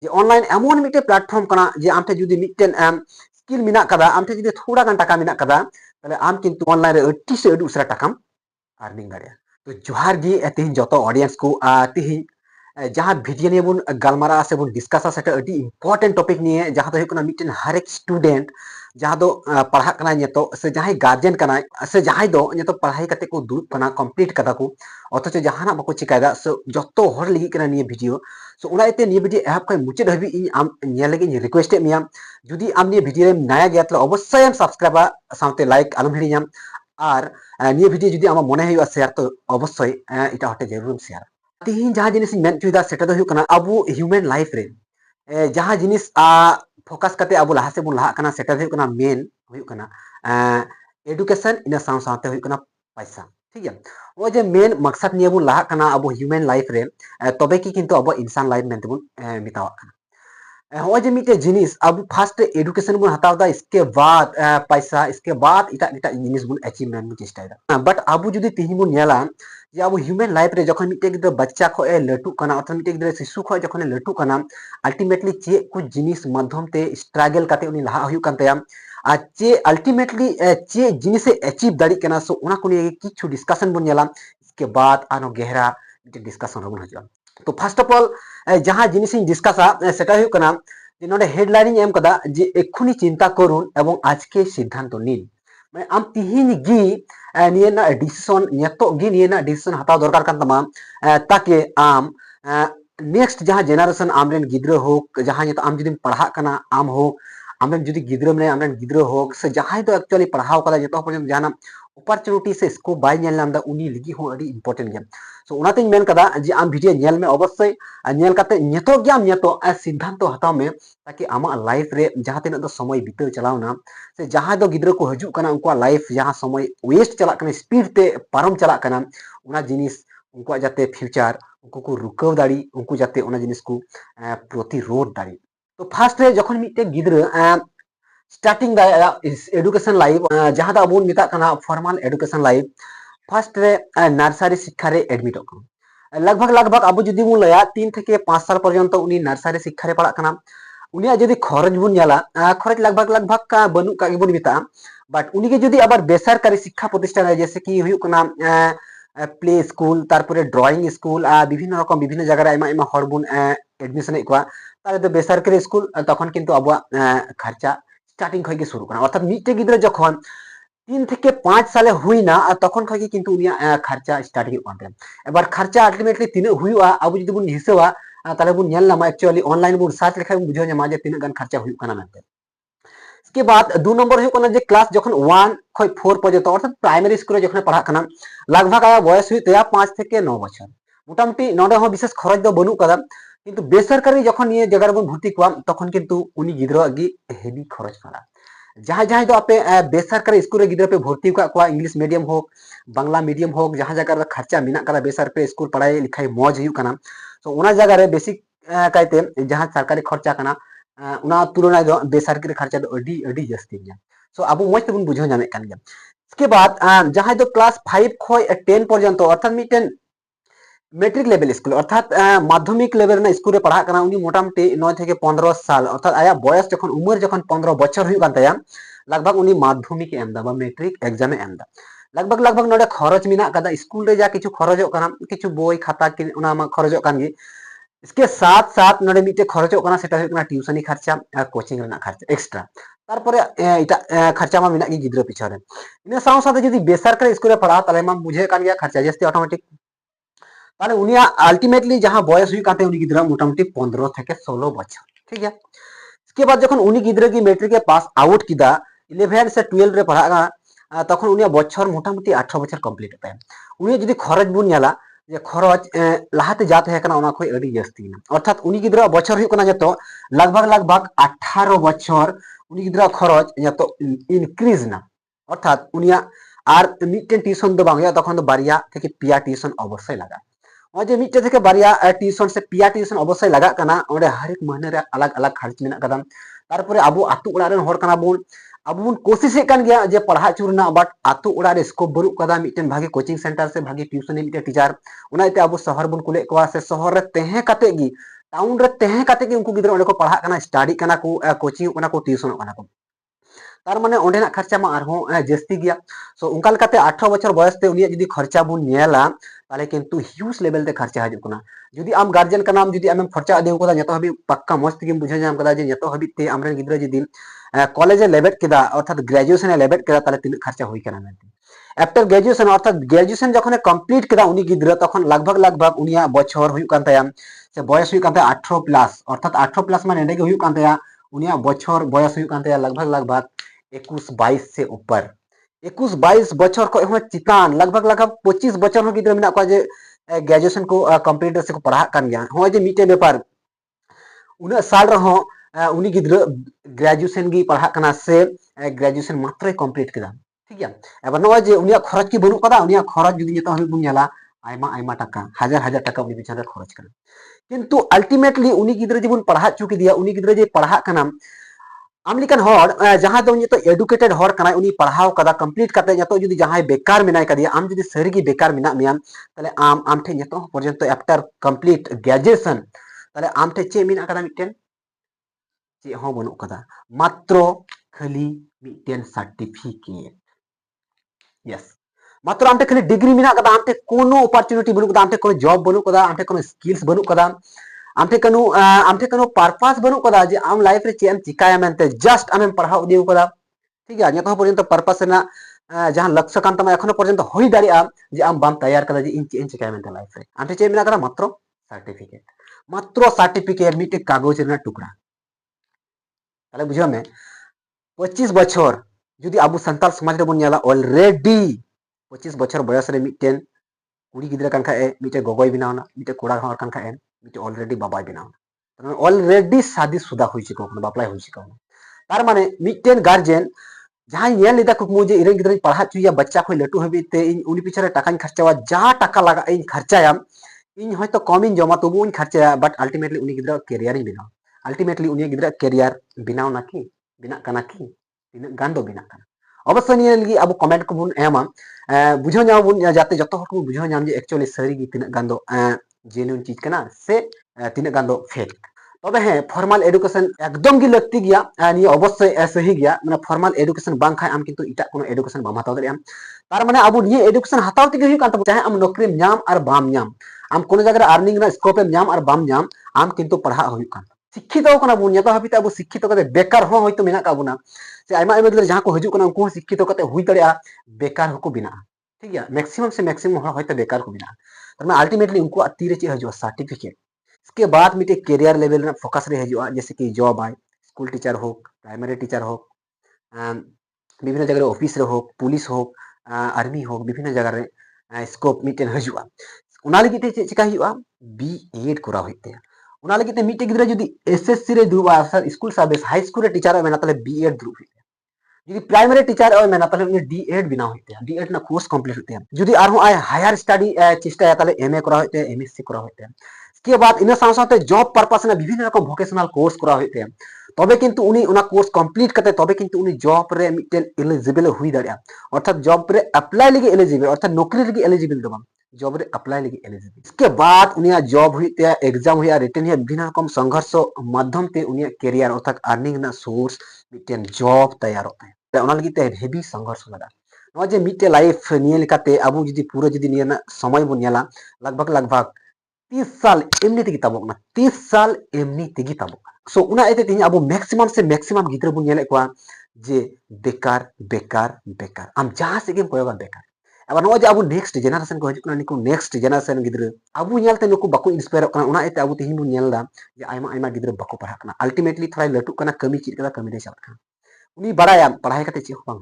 যে অনলাইন এমন মিটে প্ল্যাটফর্ম কানা যে আমঠে যদি মিটেন স্কিল মিনা কাদা আমঠে যদি থোড়া গান টাকা মিনা কাদা তাহলে আম কিন্তু অনলাइन रे अड्डी से अड्डी उसरा टाकाम आर्निंग दाड़िया तो जोहार गी तिहिन जतो ऑडियंस को तिहिन जहाँ भिडियो निये बुन गालमारा से बुन डिस्कसा सेटा अड्डी इम्पोर्टेंट टॉपिक निये जहाँ दो हुकना मिटेन हर एक स्टूडेंट जहाँ दो पढ़ा कना नितो से जहाँ गार्जियन कना से जहाँ दो नितो पढ़ाई कते को दुरुब कना कंप्लीट कदा को अथच जहाँ ना बको चिकायदा से जतो हर लगी कना निये भिडियो सो उना इते निये भिडियो एप खय मुचाद हबी इन आम नेल लगी नि रिक्वेस्ट मिया जुदी आम निये भिडियो नया गया तो अवश्य सब्सक्राइब साउते लाइक आलम हिड़ियाम और निये भिडियो जुदी आमा मने हुआ शेयर तो अवश्य इटा हटे जरूर शेयर तिहिन जहाँ जिनिस मेन चुदा सेटा दो हुकना अबु ह्यूमन लाइफ रे जहाँ जिनिस फोकस करते अब लहा से बुन लहा कना सेटा दो हुकना मेन हुकना एडुकेशन इन साव सावते हुकना पैसा ठीक है वो जे मेन मकसद निये बुन लहा कना अब ह्यूमन लाइफ रे तबे की किंतु अब इंसान लाइफ मेनते बुन मितावा कना हो जे मिटे जिनिस अब फर्स्ट एडुकेशन बुन हताव दा इसके बाद पैसा इसके बाद इटा इटा जिनिस बुन अचीवमेंट बुन चेष्टा दा बट अब जुदी तिहि बुन नेला जे अब ह्यूमन लाइफ रे जखन मिटे गिद्र बच्चा खो ए लटू कना अथवा मिटे गिद्र शिशु खो जखन लटू कना अल्टीमेटली चे कुछ जिनिस माध्यम ते स्ट्रगल काते उनी लहा हुयु कान तया आ चे अल्टीमेटली चे जिनिस अचीव दाड़ी कना सो उना को लिए किछु डिस्कशन बुन नेला इसके बाद आनो गहरा डिस्कशन रबुन हजवा तो फर्स्ट ऑफ ऑल जहाँ जिनिस डिस्कसा सेटा हुयु कना जे नोडे हेडलाइन एम कदा जे एखुनी चिंता करुन एवं आज के सिद्धांत निन मैं आम तिहिन गी निये ना डिसीजन नियतो गी निये ना डिसीजन हताव दरकार कान तमा ताकि आम नेक्स्ट जहाँ जेनरेशन आमरेन गिद्र हो जहाँ नितो आम जुदी पढ़ा कना आम हो आमरेन जुदी गिद्र में आमरेन गिद्र हो से जहाँ तो एक्चुअली पढ़ाव कदा जतो पर्यंत जहाना अपॉर्चुनिटी से स्कोप बाय नेल नाम दा उनी लिगी हो अडी इंपोर्टेंट गेम सो उनातें मेन कदा जे आम वीडियो नेल में अवश्य नेल काते नितो गया नितो सिद्धांत हताव में ताकि आमा लाइफ रे जहाँ तीन दो समय बीते चलावना से जहाँ दो गिद्र को हजू कना उनका लाइफ जहाँ समय वेस्ट चला कना स्पीड ते पारम चला कना उना जिनिस उनका जाते फ्यूचर उनको को रुकाव दाड़ी उनको जाते उना जिनिस को प्रतिरोध दाड़ी तो फर्स्ट रे जखन मिटे गिद्र स्टार्टिंग एडुकेशन लाइफ जहाँ दा अबुन मिता कना formal education life first ray nursery शिक्षा रे एडमिट लगभग लगभग अब जुदी बुन लया 3 থেকে 5 साल पर्यंत उनी नर्सरी शिक्षा रे पढ़ा कना उनिया जुदी खरच बुन नेला खरच लगभग लगभग बनु का बुन मिता बट उनी के जुदी अबर बेसरकारी शिक्षा प्रतिष्ठान जैसे कि हुयु कना प्ले स्कूल तारपरे ड्राइंग स्कूल विभिन्न रकम विभिन्न जगह रे एमा एमा हर बुन एडमिशन एकवा तारे तो बेसरकारी स्कूल तखन किंतु अबवा खर्चा स्टार्टिंग खय के शुरू कना अर्थात मिटे गिद्र जखन 3 থেকে 5 साले हुईना तखन खय के किंतु उनिया खर्चा स्टार्ट हुयु कान एबार खर्चा अल्टीमेटली तिने हुयुआ अब जुदी बुन हिसाबा ताले बुन नेल नामा एक्चुअली ऑनलाइन बुन सर्च लेखा बुझो नमा जे तिने गान खर्चा हुयु काना मेनते इसके बाद 2 नंबर हुयु काना जे क्लास जखन 1 खय 4 पर्यंत अर्थात प्राइमरी स्कूल जखन पढ़ा काना लगभग आया बयस हुयु तया 5 থেকে 9 बछर मोटामुटी नोडे हो विशेष खरच दो बनु कदा किंतु बेसरकारी जखन ये जगह रे बुन भर्ती कुआ तखन किंतु उनी गिद्र गी हेवी खरच पड़ा जहाँ जहाँ दो आपे बेसरकारी स्कूल रे गिद्र पे भर्ती का इंग्लिश मीडियम हो बांग्ला मीडियम हो जहाँ जगह खर्चा मिना कदा बेसरकारी स्कूल पढ़ाई लिखाई मौज हुयु कना तो उना जगह रे बेसिक कायते जहाँ सरकारी खर्चा कना उना तुलना दो बेसरकारी खर्चा दो अडी अडी जस्ती गया सो अब मौज ते बुन बुझो जाने कान गया इसके बाद जहाँ दो क्लास 5 खय 10 पर्यंत अर्थात मिटेन मैट्रिक लेवल स्कूल अर्थात माध्यमिक लेवल ना स्कूल रे पढ़ा कना उनी मोटामुटी 9 থেকে 15 साल अर्थात आया बयस जखन उम्र जखन 15 बछर हुयु कान तया लगभग उनी माध्यमिक एमदा बा मैट्रिक एग्जाम एमदा लगभग लगभग नोडे खरच मिना कदा स्कूल रे जा किछु खरचो कना किछु बोई खाता कि उना मा खरचो कान गे इसके साथ साथ नोडे मिटे खरचो कना सेटा हुयु कना ट्यूशनी खर्चा कोचिंग रेना खर्चा एक्स्ट्रा तारपरे इटा खर्चा मा मिना गे गिद्र पिछरे इन साव साथे जदी बेसरकारी स्कूल रे पढ़ा ताले मा बुझे कान गया खर्चा जस्ती ऑटोमेटिक ताले उनिया अल्टीमेटली जहाँ बयस हुई काते उनी गिद्र मोटामुटी 15 থেকে 16 बछर ठीक है इसके बाद जखन उनी गिद्र की मैट्रिक के पास आउट किदा 11 से 12 रे पढ़ा तखन उनिया बछर मोटामुटी 18 बछर कंप्लीट होता है उनी जदी खरच बुन नेला जे खरच लाहाते जाते है कना ओना खय अडी जस्ती ना अर्थात उनी गिद्र बछर हुई कना जतो लगभग लगभग 18 बछर उनी गिद्र खरच जतो इनक्रीज ना अर्थात उनिया आर मिटेन टिउशन दो बांगया तखन दो बारिया থেকে पिया टिउशन अवश्य लगा जे मिटे থেকে बारिया टिउशन से पिया टिउशन अवश्य लगा कना ओडे हर एक महीने रे अलग अलग खर्च मेना कदम तारपरे अबो आतु उड़ा रेन हर कना बुन अब बन कोशिश गया जे पढ़ा चुरना बट आतु ओड़ा स्कोप बनू कदा मिटन भागे कोचिंग सेंटर से भागे ट्यूशन मिटन टीचर उनाते अब शहर बन कुले को से शहर रे तहे काते गी टाउन रे तहे काते गी उनको गिद्रा ओंडे को पढ़ा कना स्टडी कना को कोचिंग कना को ट्यूशन कना को तार माने ओंडेना खर्चा मा आरहों जस्ती गया सो उनका लेकाते 18 बछर बयस ते उनिया जदी खर्चा बुन नेला ताले किंतु ह्यूज लेवल ते खर्चा हजू कना जदी आम गार्जियन कनाम जदी आम खर्चा देव कदा जतो हबी पक्का मस्त गे बुझे जाम कदा जे जतो हबी ते आमरे गिद्रा जदी कॉलेज लेवेट केदा अर्थात ग्रेजुएशन लेवेट केदा ताले तिन खर्चा हुई कना मेनते आफ्टर ग्रेजुएशन अर्थात ग्रेजुएशन जखने कंप्लीट केदा उनी गिद्रा तखन लगभग उनिया बछर हुई कान ताया से बयस हुई कान ताया 18 प्लस अर्थात 18 प्लस माने नेगे हुई कान ताया उनिया बछर बयस हुई कान ताया लगभग 21-22 से ऊपर 21-22 बछर को चितान लगभग 25 बछर गिद्रा मेना को जे ग्रेजुएशन को कंप्लीट से को पढ़ा कान गया हो जे मिटे व्यापार उना साल रहो उनी गिद्रा ग्रेजुएशन गी पढ़ा कना से ग्रेजुएशन मात्र कंप्लीट केदा ठीक है एबार नो जे उनिया खरच की बनु कदा उनिया खरच जुदी जतो हम बुन नेला आयमा टाका हजार टाका उनी पिछन रे खरच कना किंतु अल्टीमेटली उनी गिद्रा जीवन पढ़ा चुकी दिया उनी गिद्रा जे पढ़ा कना आम लेकिन हर जहां दो नितो एडुकेटेड हर कना उनी पढ़ाव कदा कंप्लीट करते नितो जुदी जहां बेकार मिनाय कदिया आम जुदी सरीगी बेकार मिना मिया तले आम ठे नितो पर्यंत आफ्टर कंप्लीट ग्रेजुएशन तले आम ठे चे मिना कदा मिटेन चे हो बनु कदा मात्र खाली मिटेन सर्टिफिकेट यस मात्र आम ठे खाली डिग्री मिना कदा आम ठे कोनो अपॉर्चुनिटी बनु कदा आम ठे कोनो जॉब बनु कदा आम ठे कोनो स्किल्स बनु कदा आमठे कनु पर्पस बनु कदा जे आम लाइफ रे चेम चिकाया मेनते जस्ट आम पढ़ाव दिउ कदा ठीक है नितो पर्यंत पर्पस ना जहां लक्ष्य कान तमा एखनो पर्यंत होई दाड़िया जे आम बाम तैयार कदा जे इन चेम चिकाया मेनते लाइफ रे आमठे चे मेना कदा मात्र सर्टिफिकेट मिटे कागज रे टुकड़ा ताले बुझो में 25 बछर जुदी आबू संताल समाज रे बन नेला ऑलरेडी 25 बछर बयस रे मिटेन कुड़ी गिद्रा कान खाए मिटे गोगोय बिनावना मिटे कोड़ा हर कान खाए मिटे ऑलरेडी बाबाय बिनावना ऑलरेडी शादी शुदा हुई चिको बापलाय हुई चिको तार माने मिटेन गार्जियन जहां नेल लेदा कुकमु जे इरेन गिद्रा पढ़ा चुया बच्चा खय लटू हबीते इन उनी पिछरे टाकाኝ खर्चावा जहां टाका लगा इन खर्चाया इन हयतो कम इन जमा तबु इन खर्चाया बट अल्टीमेटली उनी गिद्रा कैरियर बिनाव अल्टीमेटली उनी गिद्रा कैरियर बिनाव नाकी बिना कना की तिना गान दो बिना कना अवश्य निये लगी अब कमेंट को बुन एमा बुझो नाम बुन जाते जतो हर को बुझो नाम जे एक्चुअली सरी गी तिना गान दो जेन्युइन चीज कना से तिना गान दो फेक तबे हे फॉर्मल एडुकेशन एकदम गी लगती गया नि अवश्य सही गया माने फॉर्मल एडुकेशन बांग खाय आम किंतु इटा कोनो एडुकेशन बाम हाताव दरिया तार माने अब नि एडुकेशन हाताव तिगे हुई कान चाहे आम नौकरी नाम और बाम नाम आम कोनो जगह अर्निंग ना स्कोप एम नाम और बाम नाम आम किंतु पढ़ा हुई कान शिक्षित होकना बुन जतो हबीते अब शिक्षित कते बेकार हो होयतो मेना का बुना से आयमा गिद्रा जहां को हजू कना उनको शिक्षित कते हुई दरिया बेकार होको बिना ठीक है मैक्सिमम से मैक्सिमम होयतो बेकार को बिना तार माने अल्टीमेटली उनको तीरे चे हजू सर्टिफिकेट इसके बाद मिटे कैरियर लेवल में फोकस रे हजू जैसे कि जॉब आए स्कूल टीचर हो प्राइमरी टीचर हो विभिन्न जगह ऑफिस रे हो पुलिस हो आर्मी हो विभिन्न जगह रे स्कोप मिटेन हजू उना लगी ते चिका हजू बीएड करा होते उना लगी ते मिटे गिद्रा जदी एसएससी रे दुबा स्कूल सर्विस हाई स्कूल रे टीचर मेना तले बीएड दुरु होते जदी प्राइमरी टीचर और मेना तले उनी डीएड बिना होते डीएड ना कोर्स कंप्लीट होते जदी आरो आय हायर स्टडी चेष्टा तले एमए करा होते एमएससी करा होते के बाद इन साथ जॉब पर्पस में विभिन्न रकम भोकेशनल कोर्स करा होते तबे किंतु उनी उना कोर्स कंप्लीट करते तबे किंतु उनी जॉब रे मिटेन एलिजिबल हुई दाड़िया अर्थात जॉब रे अप्लाई लगी एलिजिबल अर्थात नौकरी लगी एलिजिबल दो जॉब रे अप्लाई लगी एलिजिबल इसके बाद उनिया जॉब हुईते एग्जाम हुई रिटन हुई विभिन्न रकम संघर्ष माध्यम ते उनिया कैरियर अर्थात अर्निंग ना सोर्स मिटेन जॉब तैयार होता है उना लगी ते हेवी संघर्ष लगा नो जे मिटे लाइफ निये लेकाते अबु जदी पूरा जदी निये ना समय बन नेला लगभग 30 साल एमनी तेगी ताबोक ना 30 साल एमनी तेगी ताबोक सो उना एते तिनी अब मैक्सिमम से मैक्सिमम गिद्रा बुन नेले कोआ जे बेकार बेकार बेकार आम जहां से गेम कोयगा बेकार अब नो जे अब नेक्स्ट जनरेशन को हजू निको नेक्स्ट जनरेशन गिद्रा अब नेलते नुको बाको इंस्पायर कना उना एते अब तिहिन बुन नेलदा जे आयमा आयमा गिद्रा बाको पढ़ा कना अल्टीमेटली थोड़ा लटू कना कमी चीज कदा कमी दे चालत कना उनी बड़ाया पढ़ाई कते चे बांग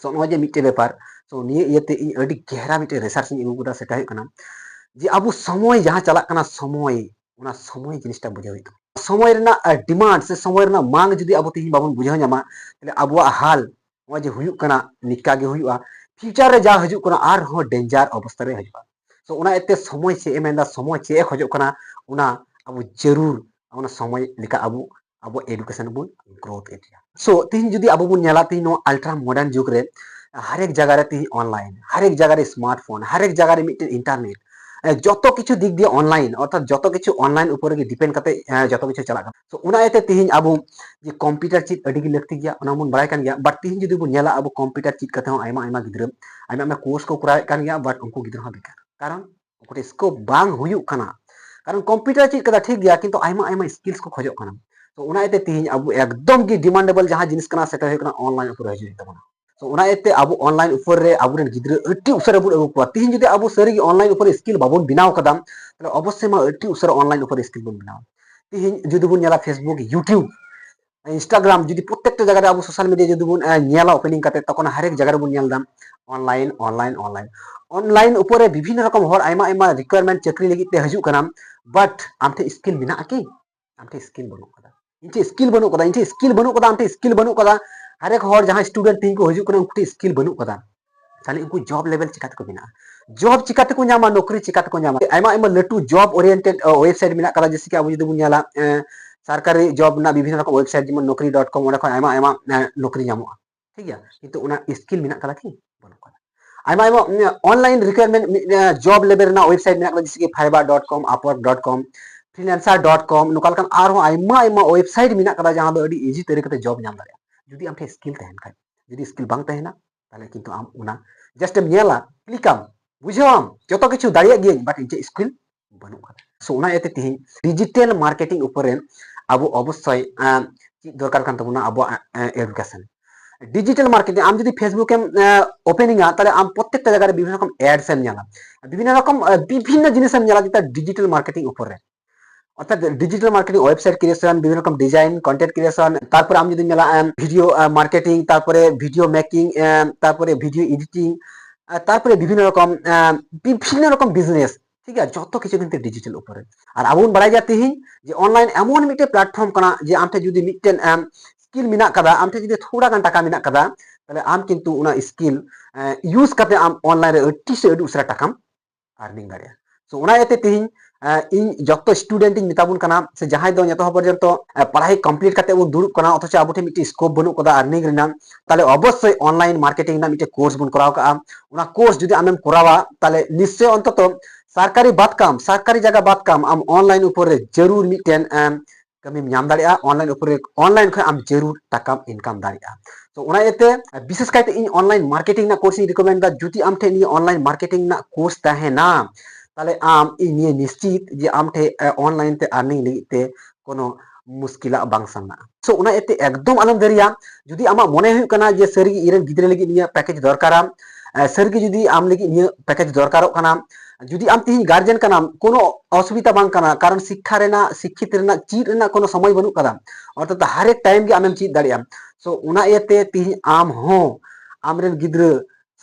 सो नो जे मिटे व्यापार सो निये इयते इन अडी गहरा मिटे रिसर्च इन गुदा सेटा है कना जे अब समय जहां चला कना समय उना समय जिनिसटा बुझाव हुई समय रेना डिमांड से समय रेना मांग जदी अब तिहिन बाबन बुझाव न्यामा तले अबवा हाल नो जे हुयु कना निका गे हुयुआ फ्यूचर रे जा हजू कना आर हो डेंजर अवस्था रे हजुआ सो उना एते समय से एमेंदा समय चे हजू कना उना अब जरूर उना समय लिका अब एडुकेशन बुन ग्रोथ एरिया सो तीन जुदी अब बन नेला तीन अल्ट्रा मॉडर्न जुग रे हर एक जगह रे तीन ऑनलाइन हर एक जगह रे स्मार्टफोन हर एक जगह रे मिट्टे इंटरनेट जतो किछु दिक दिए ऑनलाइन अर्थात जतो किछु ऑनलाइन ऊपर गे डिपेंड करते जतो किछु चला सो उना एते तीन अब जे कंप्यूटर चीज अडी गे लगती गया उना बन बड़ाय कान गया बट तीन जुदी बन नेला अब कंप्यूटर चीज करते हो आयमा आयमा गिद्रा आयमा कोर्स को कराय कान गया बट उनको गिद्रा हो बेकार कारण उनको स्कोप बांग हुयु kana कारण कंप्यूटर चीज कदा ठीक गया किंतु आयमा आयमा स्किल्स को खोजो kana तो उना एते तीन अब एकदम गे डिमांडेबल जहां जिनिस kana सेटा होय kana ऑनलाइन ऊपर हजू तबना तो उना एते अब ऑनलाइन ऊपर रे अब गिद्रा अति उसरे बु अगु को तीन जुदी अब सरी ऑनलाइन ऊपर स्किल बाबन बिनाव कदम तले अवश्य मा अति उसरे ऑनलाइन ऊपर स्किल बन बिनाव तीन जुदी बन नेला फेसबुक यूट्यूब इंस्टाग्राम जुदी प्रत्येक जगह अब सोशल मीडिया जुदी बन नेला ओपनिंग करते तखन हर एक जगह बन नेल दाम ऑनलाइन ऑनलाइन ऑनलाइन ऑनलाइन ऊपर विभिन्न रकम हर आयमा आयमा रिक्वायरमेंट चाकरी लगी ते हजू कना बट आमठे स्किल बिना की आमठे स्किल बनु कदा इनटे स्किल बनु कदा इनटे स्किल बनु कदा आमठे स्किल बनु कदा हर एक हर जहां स्टूडेंट तीन को हजू कना उनटे स्किल बनु कदा ताले उनको जॉब लेवल चिकाते को बिना जॉब चिकाते को न्यामा नौकरी चिकाते को न्यामा आयमा आयमा लटू जॉब ओरिएंटेड वेबसाइट मिना कदा जैसे कि अब जुदी बुन नेला सरकारी जॉब ना विभिन्न रकम वेबसाइट जेमन नौकरी.com ओना खन आयमा आयमा नौकरी ᱧᱟᱢᱚᱜᱼᱟ ठीक गया किंतु उना स्किल मिना कदा की बनु कदा Aima Aima online requirement job level ना वेबसाइट मिना कदा जैसे कि fiverr.com upwork.com freelancer.com नुकाल kan आरो आयमा आयमा वेबसाइट मिना कदा जहां दो अडी इजी तरीके ते जॉब ᱧᱟᱢ दाड़िया जुदी आमठे स्किल तहन खाय जुदी स्किल बांग तहना ताले किंतु आम उना जस्ट नेला क्लिकम बुझाम जतो किछु दाड़िया गे बट इनटे स्किल बनु कदा सो उना एते तिहिन डिजिटल मार्केटिंग ऊपर अब अवश्य चीज दरकार कान तबना अब एडुकेशन डिजिटल मार्केटिंग आम जदि फेसबुक एम ओपनिंग ताले आम प्रत्येक जगह रे विभिन्न रकम एड्स एम नेला विभिन्न जिनिस एम नेला जेता डिजिटल मार्केटिंग ऊपर रे अर्थात डिजिटल मार्केटिंग वेबसाइट क्रिएशन विभिन्न रकम डिजाइन कंटेंट क्रिएशन तारपर आम जदि नेला भिडियो मार्केटिंग तारपरे भिडियो मेकिंग तारपरे भिडियो एडिटिंग तारपरे विभिन्न रकम बिजनेस ठीक है जो किछु किंतु डिजिटल ऊपर और अब बन बड़ाय तीन जे ऑनलाइन एमन मिटे प्लेटफॉर्म कना जे आमठे जुदी मिटेन स्किल मिना कदा आमठे जुदी थोड़ा गान टाका मिना कदा ताले आम किंतु उना स्किल यूज करते आम ऑनलाइन रे अति से अति उसरा टाकाम अर्निंग दाड़िया सो उना एते तीन इन जतो स्टूडेंट इन मिताबुन कना से जहां दो जतो पर्यंत पढ़ाई कंप्लीट करते बन दुरुब कना अथच आबोठे मिटे स्कोप बनु कदा अर्निंग रेना ताले अवश्य ऑनलाइन मार्केटिंग ना मिटे कोर्स बन कराव का उना कोर्स जुदी आमेम करावा ताले निश्चय अंतत सरकारी बात काम सरकारी जगह बात काम आम ऑनलाइन ऊपर जरूर मिटेन कमी नाम दाड़िया ऑनलाइन ऊपर ऑनलाइन खै आम जरूर टाका इनकम दाड़िया तो उना एते विशेष कायते इन ऑनलाइन मार्केटिंग ना कोर्स रिकमेंड दा जुदी आम ठे नि ऑनलाइन मार्केटिंग ना कोर्स ताहेना ताले आम इन निश्चित जे आम ठे ऑनलाइन ते अर्निंग लगी ते कोनो मुश्किला बांग सामना सो उना एते एकदम आलम दरिया जुदी आमा मने हुई कना जे सरी इरेन गिद्रे लगी निया पैकेज दरकारा सरी जुदी आम लगी निया पैकेज दरकारो कना जुदी आम तीन गार्जियन कना कोनो असुविधा बांग कना कारण शिक्षा रेना शिक्षित रेना चीज रेना कोनो समय बनु कदा अर्थात हर एक टाइम के आमेम चीज दाड़िया सो उना एते तीन आम हो आमरेन गिद्र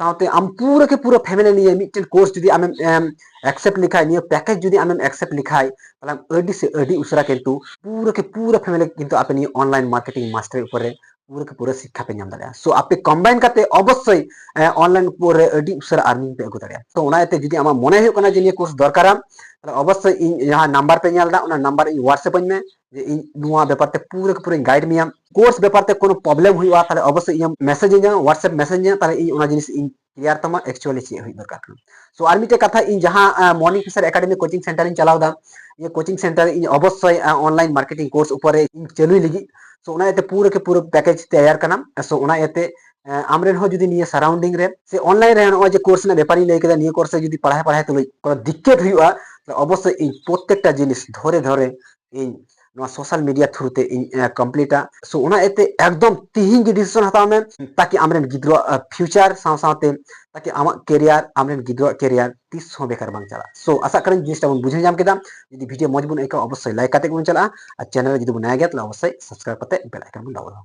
साउते आम पूरा के पूरा फैमिली निये मिटेन कोर्स जुदी आमेम एक्सेप्ट लिखाय निये पैकेज जुदी आमेम एक्सेप्ट लिखाय ताले अडी से अडी उसरा किंतु पूरा के पूरा फैमिली किंतु आपे निये ऑनलाइन मार्केटिंग मास्टर ऊपर रे पूरा के पूरा शिक्षा पे नाम दाड़िया सो आपे कंबाइन करते अवश्य ऑनलाइन ऊपर अडी उसरा अर्निंग पे अगु दाड़िया तो उना एते जुदी आमा मने हुई कना जे निये कोर्स दरकारा ताले अवश्य इन यहां नंबर पे नेल दा उना नंबर इन व्हाट्सएप में जे इन नुआ व्यापार ते पूरा के पूरा गाइड मिया कोर्स व्यापार ते कोनो प्रॉब्लम हुआ ताले अवश्य इन मैसेज इन व्हाट्सएप मैसेज इन ताले इन उना जिनिस इन क्लियर तमा एक्चुअली चे हुई दरकार सो आर मिटे कथा इन जहां morning fisher academy coaching centre इन चलाव दा ये कोचिंग सेंटर इन अवश्य ऑनलाइन मार्केटिंग कोर्स ऊपर इन चलुई लगी सो उना एते पूरा के पूरा पैकेज तैयार कना सो उना एते आमरेन हो जुदी निये सराउंडिंग रे से ऑनलाइन रे न जे कोर्स ना व्यापारी लई केदा निये कोर्स जुदी पढ़ाई तुलई कोनो दिक्कत हुआ तो अवश्य इन प्रत्येकटा जिनिस धरे धरे इन सोशल मीडिया थ्रू ते इन कंप्लीटा सो उना एते एकदम तिहिं गे डिसीजन हताव में ताकि आमरेन गिद्रो फ्यूचर साव सावते ताकि आमा कैरियर आमरेन गिद्रो कैरियर तीस हो बेकार बांग चला सो आशा करें जिनिसटा बन बुझे जाम केदा यदि वीडियो मौज बन एका अवश्य लाइक काते बन चला और चैनल जदि बन नया गया तो अवश्य सब्सक्राइब करते बेल आइकन बन दबाओ।